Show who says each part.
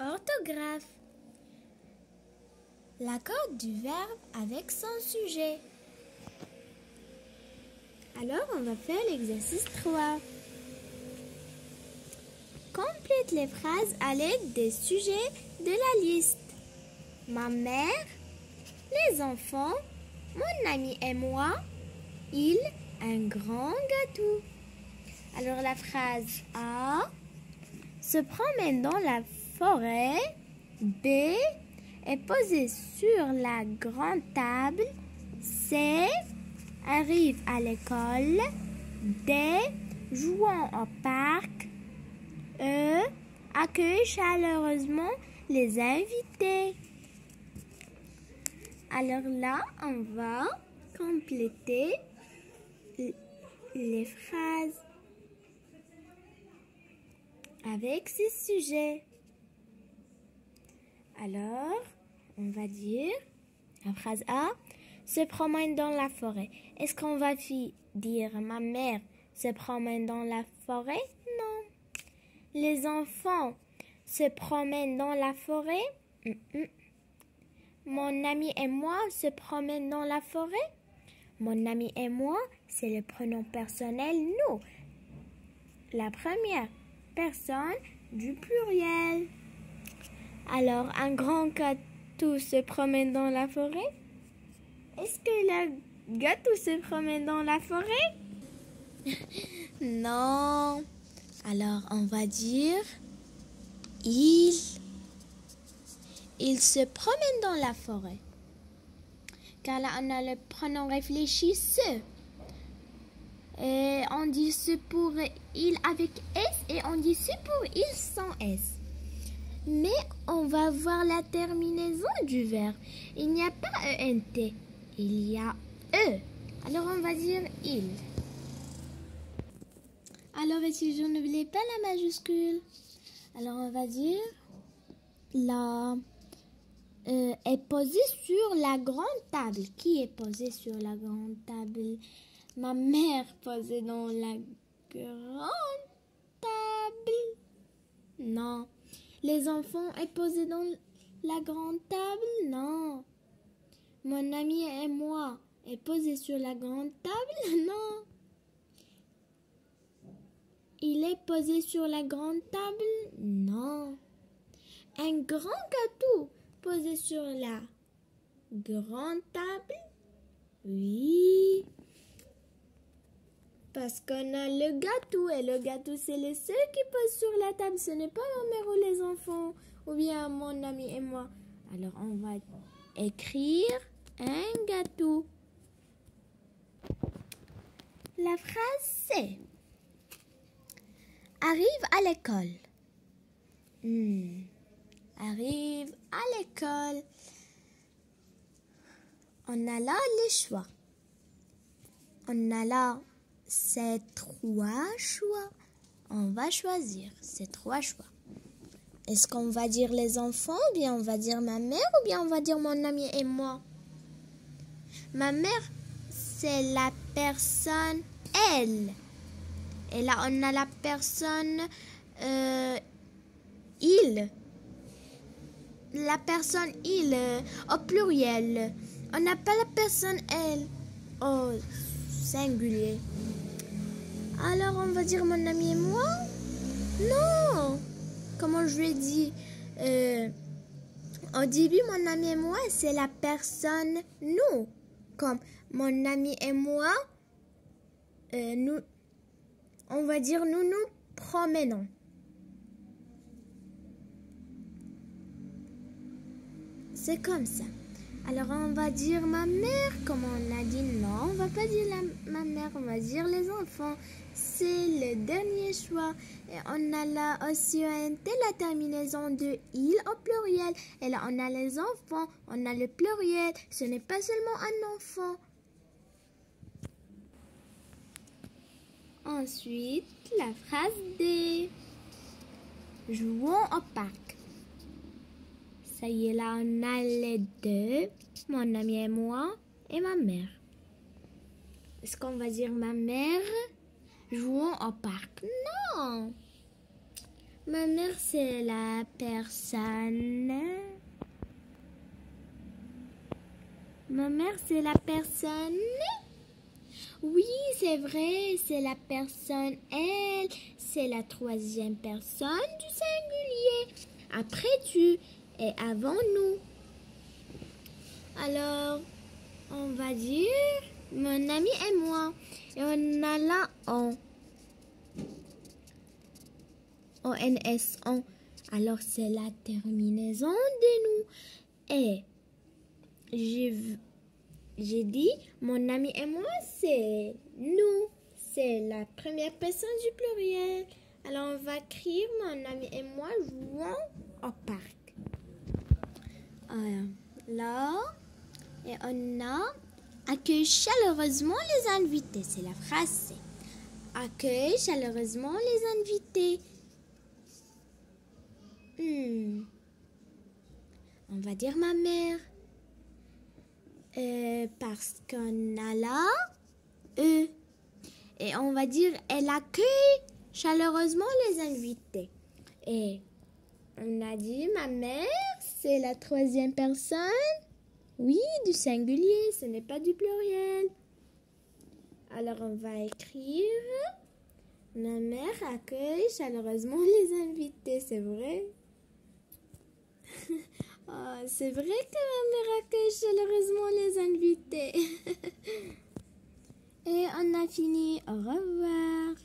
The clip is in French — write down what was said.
Speaker 1: Orthographe. L'accord du verbe avec son sujet. Alors, on va faire l'exercice 3. Complète les phrases à l'aide des sujets de la liste. Ma mère, les enfants, mon ami et moi, il, un grand gâteau. Alors la phrase A se promène dans la forêt. B est posée sur la grande table. C arrive à l'école. D jouant au parc. E accueille chaleureusement les invités. Alors là, on va compléter les phrases avec ces sujets. Alors, on va dire la phrase A se promène dans la forêt. Est-ce qu'on va dire ma mère se promène dans la forêt? Non. Les enfants se promènent dans la forêt? Mon ami et moi se promènent dans la forêt? Mon ami et moi, c'est le pronom personnel nous. La première personne du pluriel. Alors, un grand gâteau se promène dans la forêt? Est-ce que le gâteau se promène dans la forêt? Non. Alors, on va dire il se promène dans la forêt. Car là, on a le pronom réfléchi se. Et on dit ce pour il avec S et on dit ce pour il sans S. Mais on va voir la terminaison du verbe. Il n'y a pas ENT, il y a E. Alors on va dire il. Alors étudiants, n'oubliez pas la majuscule. Alors on va dire la est posée sur la grande table. Qui est posée sur la grande table? Ma mère posée dans la grande table? Non. Les enfants est posés dans la grande table? Non. Mon ami et moi est posé sur la grande table? Non. Il est posé sur la grande table? Non. Un grand gâteau posé sur la grande table? Oui. Parce qu'on a le gâteau et le gâteau c'est les ceux qui posent sur la table. Ce n'est pas ma mère ou les enfants ou bien mon ami et moi. Alors on va écrire un gâteau. La phrase c'est arrive à l'école. Arrive à l'école. On a là les choix. On a là ces 3 choix. On va choisir ces 3 choix. Est-ce qu'on va dire les enfants ou bien on va dire ma mère ou bien on va dire mon ami et moi? Ma mère, c'est la personne elle. Et là, on a la personne il. La personne il au pluriel. On n'a pas la personne elle au singulier. Alors, on va dire mon ami et moi? Non! Comment je vais dire? Au début, mon ami et moi, c'est la personne nous. Comme mon ami et moi, nous, on va dire nous nous promenons. C'est comme ça. Alors, on va dire ma mère, comme on a dit. Non, on va pas dire ma mère, on va dire les enfants. C'est le dernier choix. Et on a là aussi la terminaison de il au pluriel. Et là, on a les enfants, on a le pluriel. Ce n'est pas seulement un enfant. Ensuite, la phrase D. Jouons au parc. Ça y est, là, on a les deux, mon ami et moi, et ma mère. Est-ce qu'on va dire ma mère jouons au parc? Non! Ma mère, c'est la personne. Ma mère, c'est la personne. Oui, c'est vrai, c'est la personne elle. C'est la troisième personne du singulier. Après tu et avant nous. Alors, on va dire mon ami et moi. Et on a là on. ONS, on. Alors, c'est la terminaison de nous. Et j'ai dit, mon ami et moi, c'est nous. C'est la première personne du pluriel. Alors, on va écrire mon ami et moi jouons au parc. Là, et on a accueille chaleureusement les invités. C'est la phrase C. Accueille chaleureusement les invités. On va dire ma mère. Parce qu'on a là E. Et on va dire elle accueille chaleureusement les invités. Et on a dit ma mère, c'est la troisième personne. Oui, du singulier, ce n'est pas du pluriel. Alors on va écrire ma mère accueille chaleureusement les invités, c'est vrai? Oh, c'est vrai que ma mère accueille chaleureusement les invités. Et on a fini. Au revoir.